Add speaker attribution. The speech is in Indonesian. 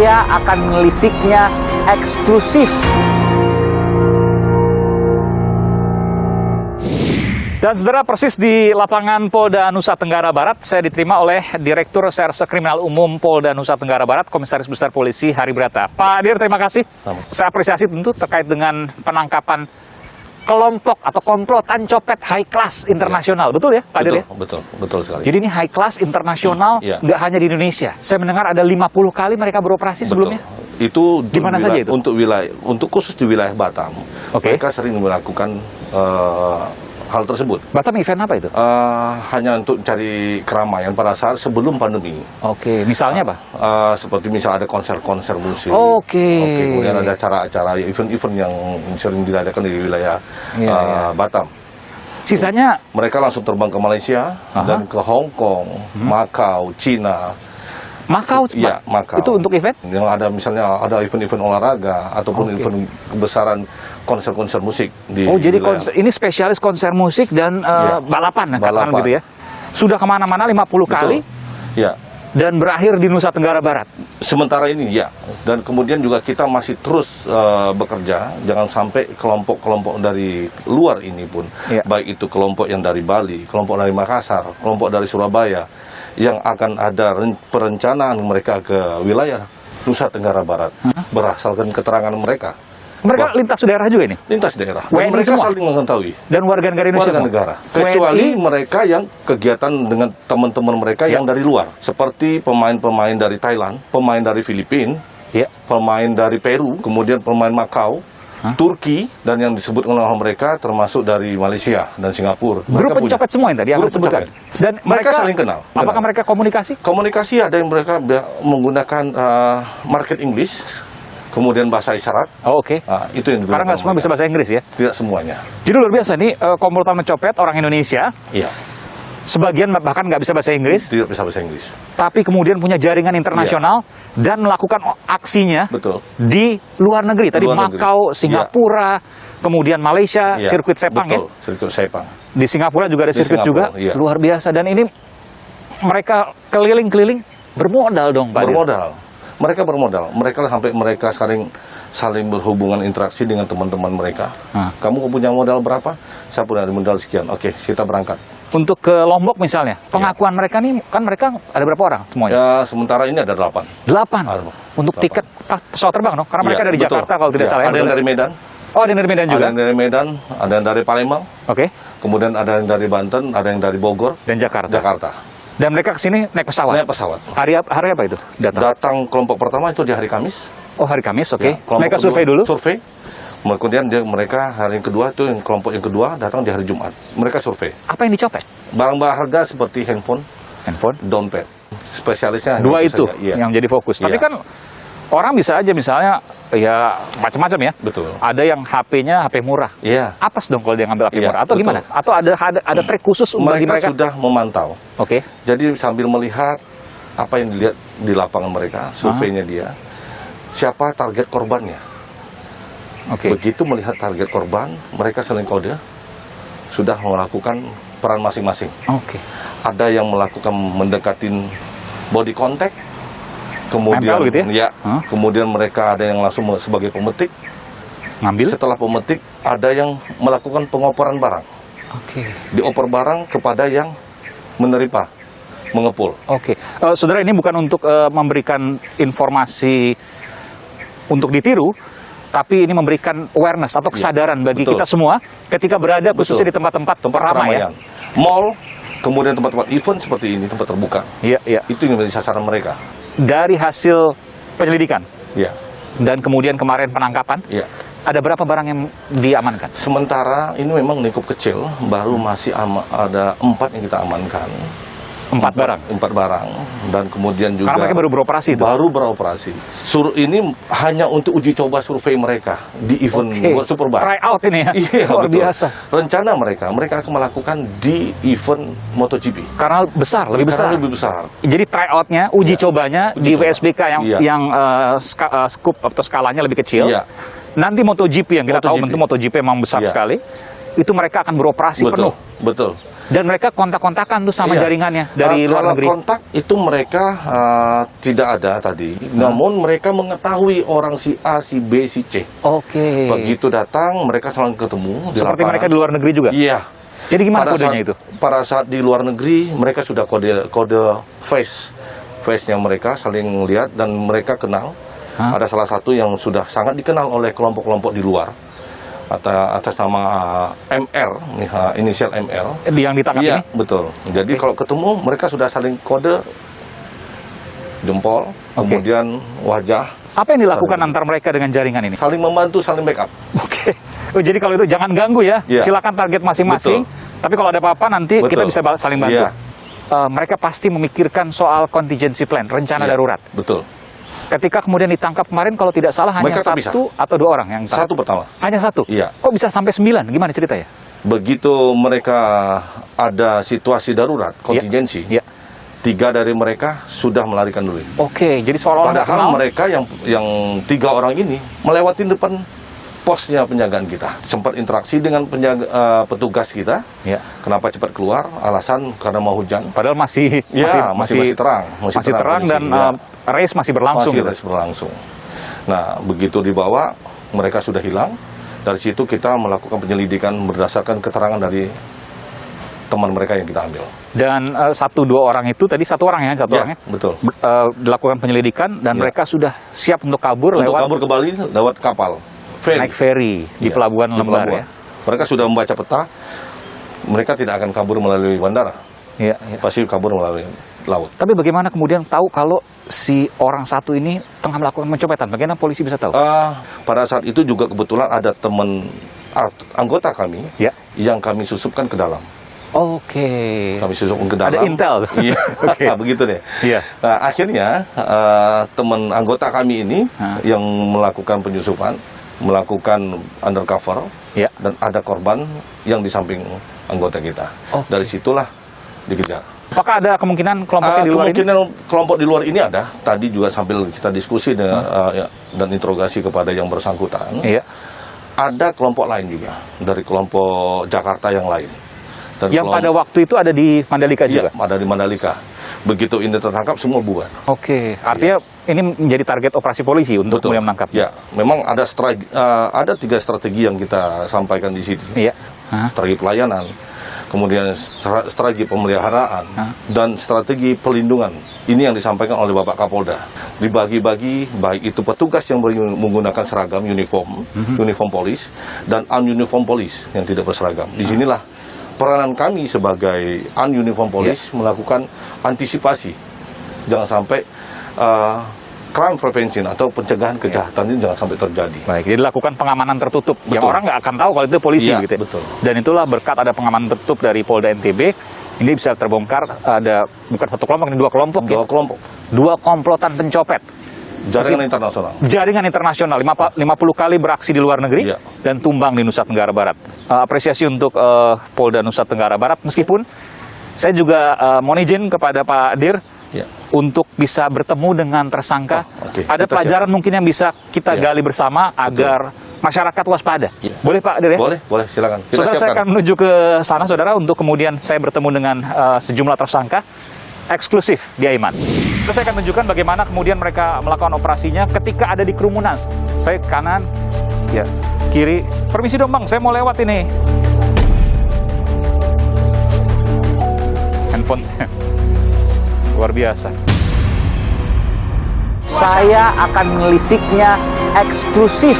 Speaker 1: Saya akan melisiknya eksklusif. Dan saudara, persis di lapangan Polda Nusa Tenggara Barat, saya diterima oleh Direktur Reserse Kriminal Umum Polda Nusa Tenggara Barat, Komisaris Besar Polisi Hari Brata. Pak Dir, terima kasih. Saya apresiasi tentu terkait dengan penangkapan kelompok atau komplotan copet high class internasional. Betul ya, Pak Dir?
Speaker 2: Betul sekali.
Speaker 1: Jadi ini high class internasional, nggak hanya di Indonesia. Saya mendengar ada 50 kali mereka beroperasi sebelumnya.
Speaker 2: Itu
Speaker 1: di mana saja itu?
Speaker 2: Untuk khusus di wilayah Batam. Mereka sering melakukan hal tersebut.
Speaker 1: Batam event apa itu?
Speaker 2: Hanya untuk cari keramaian pada saat sebelum pandemi.
Speaker 1: Misalnya apa?
Speaker 2: Seperti misal ada konser-konser musik. Kemudian ada acara-acara, event-event yang sering diadakan di wilayah Batam.
Speaker 1: Sisanya
Speaker 2: mereka langsung terbang ke Malaysia dan ke Hong Kong, Makau, Cina.
Speaker 1: Makau? Itu untuk event?
Speaker 2: Yang ada misalnya ada event-event olahraga ataupun event kebesaran konser-konser musik di
Speaker 1: jadi ini spesialis konser musik dan balapan gitu ya. Sudah kemana-mana 50 kali. Dan berakhir di Nusa Tenggara Barat.
Speaker 2: Sementara ini dan kemudian juga kita masih terus bekerja, jangan sampai kelompok-kelompok dari luar ini pun, baik itu kelompok yang dari Bali, kelompok dari Makassar, kelompok dari Surabaya, yang akan ada perencanaan mereka ke wilayah Nusa Tenggara Barat, berdasarkan keterangan mereka.
Speaker 1: Mereka lintas daerah juga ini?
Speaker 2: Lintas daerah. Dan mereka saling mengetahui.
Speaker 1: Dan warga negara Indonesia?
Speaker 2: Warga negara. Kecuali mereka yang kegiatan dengan teman-teman mereka yang dari luar. Seperti pemain-pemain dari Thailand, pemain dari Filipina, pemain dari Peru, kemudian pemain Makau, Turki, dan yang disebut oleh mereka termasuk dari Malaysia dan Singapura.
Speaker 1: Grup pencopet semua yang tadi yang disebutkan. Dan
Speaker 2: mereka saling kenal.
Speaker 1: Apakah mereka komunikasi?
Speaker 2: Komunikasi ada yang mereka menggunakan market English, kemudian bahasa isyarat. Itu yang
Speaker 1: karena nggak semua bisa bahasa Inggris ya?
Speaker 2: Tidak semuanya.
Speaker 1: Jadi luar biasa nih, komplotan mencopet orang Indonesia. Sebagian bahkan nggak bisa bahasa Inggris.
Speaker 2: Tidak bisa bahasa Inggris.
Speaker 1: Tapi kemudian punya jaringan internasional dan melakukan aksinya di luar negeri. Tadi Makau, Singapura, kemudian Malaysia, sirkuit Sepang
Speaker 2: sirkuit Sepang.
Speaker 1: Di Singapura juga ada sirkuit juga. Luar biasa. Dan ini mereka keliling-keliling bermodal dong, Pak.
Speaker 2: Mereka bermodal. Mereka saling berhubungan interaksi dengan teman-teman mereka. Kamu punya modal berapa? Saya punya modal sekian. Oke, kita berangkat.
Speaker 1: Untuk ke Lombok misalnya, pengakuan mereka nih, kan mereka ada berapa orang semuanya?
Speaker 2: Sementara ini ada 8.
Speaker 1: Untuk tiket pesawat terbang, no? Karena mereka dari Jakarta kalau tidak salah.
Speaker 2: Ada yang dari Medan.
Speaker 1: Ada yang dari Medan juga?
Speaker 2: Ada yang dari Medan, ada yang dari Palembang. Kemudian ada yang dari Banten, ada yang dari Bogor.
Speaker 1: Dan Jakarta. Dan mereka kesini naik pesawat?
Speaker 2: Naik pesawat.
Speaker 1: Hari apa itu?
Speaker 2: Datang kelompok pertama itu di hari Kamis.
Speaker 1: Hari Kamis, mereka survei dulu?
Speaker 2: Survei. Kemudian mereka hari kedua itu kelompok yang kedua datang di hari Jumat. Mereka survei.
Speaker 1: Apa yang dicopet?
Speaker 2: Barang berharga seperti handphone, dompet. Spesialisnya
Speaker 1: dua itu yang jadi fokus. Tapi kan orang bisa aja misalnya macam-macam ya.
Speaker 2: Betul.
Speaker 1: Ada yang HP-nya HP murah. Apes dong kalau dia ngambil HP murah atau gimana? Atau ada trik khusus bagi mereka?
Speaker 2: Sudah memantau. Jadi sambil melihat apa yang dilihat di lapangan mereka, surveinya dia, siapa target korbannya. Begitu melihat target korban, mereka saling kode, sudah melakukan peran masing-masing. Ada yang melakukan mendekatin body contact, kemudian kemudian mereka ada yang langsung sebagai pemetik. Setelah pemetik, ada yang melakukan pengoperan barang. Dioper barang kepada yang menerima, mengepul.
Speaker 1: Saudara, ini bukan untuk memberikan informasi untuk ditiru, tapi ini memberikan awareness atau kesadaran bagi kita semua ketika berada khususnya di tempat-tempat ramai ya.
Speaker 2: Mall, kemudian tempat-tempat event seperti ini, tempat terbuka. Itu yang menjadi sasaran mereka. Dari hasil penyelidikan. Dan kemudian kemarin penangkapan. Ada berapa barang yang diamankan? Sementara ini memang lingkup kecil, baru masih ada 4 yang kita amankan. 4 barang. Dan kemudian juga
Speaker 1: karena mereka baru beroperasi itu?
Speaker 2: Baru beroperasi. Ini hanya untuk uji coba survei mereka di event World Superbike.
Speaker 1: Try out ini ya? Luar biasa.
Speaker 2: Rencana mereka akan melakukan di event MotoGP.
Speaker 1: Karena lebih besar. Jadi try outnya, uji cobanya di WSBK yang scoop atau skalanya lebih kecil. Nanti MotoGP yang kita tahu tentu MotoGP memang besar sekali. Itu mereka akan beroperasi penuh.
Speaker 2: Betul.
Speaker 1: Dan mereka kontak-kontakan tuh sama
Speaker 2: Iya.
Speaker 1: jaringannya dari luar
Speaker 2: Kalau
Speaker 1: negeri.
Speaker 2: kontak itu mereka tidak ada tadi, namun mereka mengetahui orang si A, si B, si C.
Speaker 1: Oke.
Speaker 2: Begitu datang, mereka selalu ketemu di
Speaker 1: Seperti
Speaker 2: lapangan.
Speaker 1: mereka di luar negeri juga.
Speaker 2: Iya.
Speaker 1: Jadi gimana kodenya itu?
Speaker 2: Pada saat di luar negeri, mereka sudah kode face-nya mereka saling lihat dan mereka kenal. Ada salah satu yang sudah sangat dikenal oleh kelompok-kelompok di luar atas nama MR, inisial MR.
Speaker 1: Yang ditangkap
Speaker 2: Iya,
Speaker 1: ini?
Speaker 2: betul. Jadi kalau ketemu mereka sudah saling kode jempol, kemudian wajah,
Speaker 1: Apa yang dilakukan antar mereka dengan jaringan ini?
Speaker 2: saling membantu, saling backup.
Speaker 1: Oke. Oh, jadi kalau itu jangan ganggu ya.
Speaker 2: Iya.
Speaker 1: Silakan target masing-masing. Tapi kalau ada apa-apa nanti kita
Speaker 2: Betul.
Speaker 1: bisa saling bantu.
Speaker 2: Iya.
Speaker 1: Mereka pasti memikirkan soal contingency plan, rencana
Speaker 2: Iya,
Speaker 1: darurat.
Speaker 2: Betul.
Speaker 1: Ketika kemudian ditangkap kemarin, kalau tidak salah hanya
Speaker 2: Mereka tak
Speaker 1: satu atau dua orang yang ditangkap.
Speaker 2: Satu pertama.
Speaker 1: Hanya satu?
Speaker 2: Iya.
Speaker 1: Kok bisa sampai 9? Gimana ceritanya?
Speaker 2: Begitu mereka ada situasi darurat, kontingensi,
Speaker 1: Iya.
Speaker 2: 3 dari mereka sudah melarikan diri.
Speaker 1: Oke, jadi seolah-olah nggak
Speaker 2: Padahal
Speaker 1: kenal.
Speaker 2: mereka yang 3 orang ini melewati depan posnya penjagaan kita. Sempat interaksi dengan petugas kita.
Speaker 1: Ya.
Speaker 2: Kenapa cepat keluar? Alasan karena mau hujan.
Speaker 1: Padahal masih
Speaker 2: masih terang.
Speaker 1: masih terang dan
Speaker 2: kondisi, ya.
Speaker 1: race masih berlangsung.
Speaker 2: Masih
Speaker 1: gitu.
Speaker 2: terus berlangsung. Nah, begitu dibawa, mereka sudah hilang. Dari situ kita melakukan penyelidikan berdasarkan keterangan dari teman mereka yang kita ambil.
Speaker 1: Dan 1-2 orang itu tadi satu orang ya, satu
Speaker 2: Ya,
Speaker 1: orangnya
Speaker 2: betul.
Speaker 1: dilakukan penyelidikan dan
Speaker 2: Ya.
Speaker 1: mereka sudah siap untuk kabur
Speaker 2: Untuk
Speaker 1: lewat
Speaker 2: kabur ke Bali lewat kapal. Ferry.
Speaker 1: naik ferry di
Speaker 2: Ya,
Speaker 1: pelabuhan
Speaker 2: di
Speaker 1: Lembar
Speaker 2: pelabuhan.
Speaker 1: ya.
Speaker 2: Mereka sudah membaca peta. Mereka tidak akan kabur melalui bandara.
Speaker 1: Iya, iya.
Speaker 2: Pasti kabur melalui laut.
Speaker 1: Tapi bagaimana kemudian tahu kalau si orang satu ini tengah melakukan pencopetan? Bagaimana polisi bisa tahu?
Speaker 2: Pada saat itu juga kebetulan ada teman anggota kami
Speaker 1: Ya.
Speaker 2: yang kami susupkan ke dalam.
Speaker 1: Oke.
Speaker 2: Kami susupkan ke dalam.
Speaker 1: Ada intel.
Speaker 2: Iya,
Speaker 1: Oke.
Speaker 2: begitu deh.
Speaker 1: Iya.
Speaker 2: Nah, akhirnya teman anggota kami ini yang melakukan penyusupan, melakukan undercover,
Speaker 1: Ya.
Speaker 2: dan ada korban yang di samping anggota kita.
Speaker 1: Oke.
Speaker 2: Dari situlah dikejar.
Speaker 1: Apakah ada kemungkinan kelompoknya di luar ini?
Speaker 2: Kemungkinan kelompok di luar ini ada. Tadi juga sambil kita diskusi dan interogasi kepada yang bersangkutan.
Speaker 1: Iya.
Speaker 2: Ada kelompok lain juga dari kelompok Jakarta yang lain. Dan
Speaker 1: Yang pada waktu itu ada di Mandalika juga?
Speaker 2: Iya, ada di Mandalika. Begitu ini tertangkap, semua bubar.
Speaker 1: Oke, artinya ini menjadi target operasi polisi untuk
Speaker 2: Betul.
Speaker 1: kemudian menangkap.
Speaker 2: Ya, memang ada 3 strategi yang kita sampaikan di sini.
Speaker 1: Iya.
Speaker 2: Strategi pelayanan, kemudian strategi pemeliharaan, dan strategi pelindungan. Ini yang disampaikan oleh Bapak Kapolda. Dibagi-bagi, baik itu petugas yang menggunakan seragam uniform polis, dan ununiform polis yang tidak berseragam. Disinilah peranan kami sebagai ununiform polis melakukan antisipasi. Jangan sampai crime prevention atau pencegahan kejahatan ini jangan sampai terjadi.
Speaker 1: Baik, jadi lakukan pengamanan tertutup. Yang
Speaker 2: Betul.
Speaker 1: orang nggak akan tahu kalau itu polisi
Speaker 2: Iya,
Speaker 1: gitu ya.
Speaker 2: betul.
Speaker 1: Dan itulah berkat ada pengamanan tertutup dari Polda NTB, ini bisa terbongkar ada bukan satu kelompok, ini 2 kelompok ya.
Speaker 2: 2 kelompok.
Speaker 1: 2 komplotan pencopet.
Speaker 2: Jaringan internasional.
Speaker 1: Jaringan internasional 50 kali beraksi di luar negeri
Speaker 2: Iya.
Speaker 1: dan tumbang di Nusa Tenggara Barat. Apresiasi untuk Polda Nusa Tenggara Barat, meskipun saya juga mohon izin kepada Pak Dir
Speaker 2: Ya.
Speaker 1: untuk bisa bertemu dengan tersangka.
Speaker 2: Oke.
Speaker 1: Ada
Speaker 2: Kita
Speaker 1: pelajaran mungkin yang bisa kita
Speaker 2: Ya.
Speaker 1: gali bersama agar masyarakat waspada.
Speaker 2: Ya.
Speaker 1: Boleh Pak Dir ya?
Speaker 2: Boleh, silakan. Kita
Speaker 1: Saudara, saya
Speaker 2: siapkan.
Speaker 1: akan menuju ke sana, saudara, untuk kemudian saya bertemu dengan sejumlah tersangka eksklusif di Aiman. Terus saya akan tunjukkan bagaimana kemudian mereka melakukan operasinya ketika ada di kerumunan. Saya kanan, ya kiri. Permisi dong bang, saya mau lewat ini. Handphone saya. Luar biasa. Saya akan melisiknya eksklusif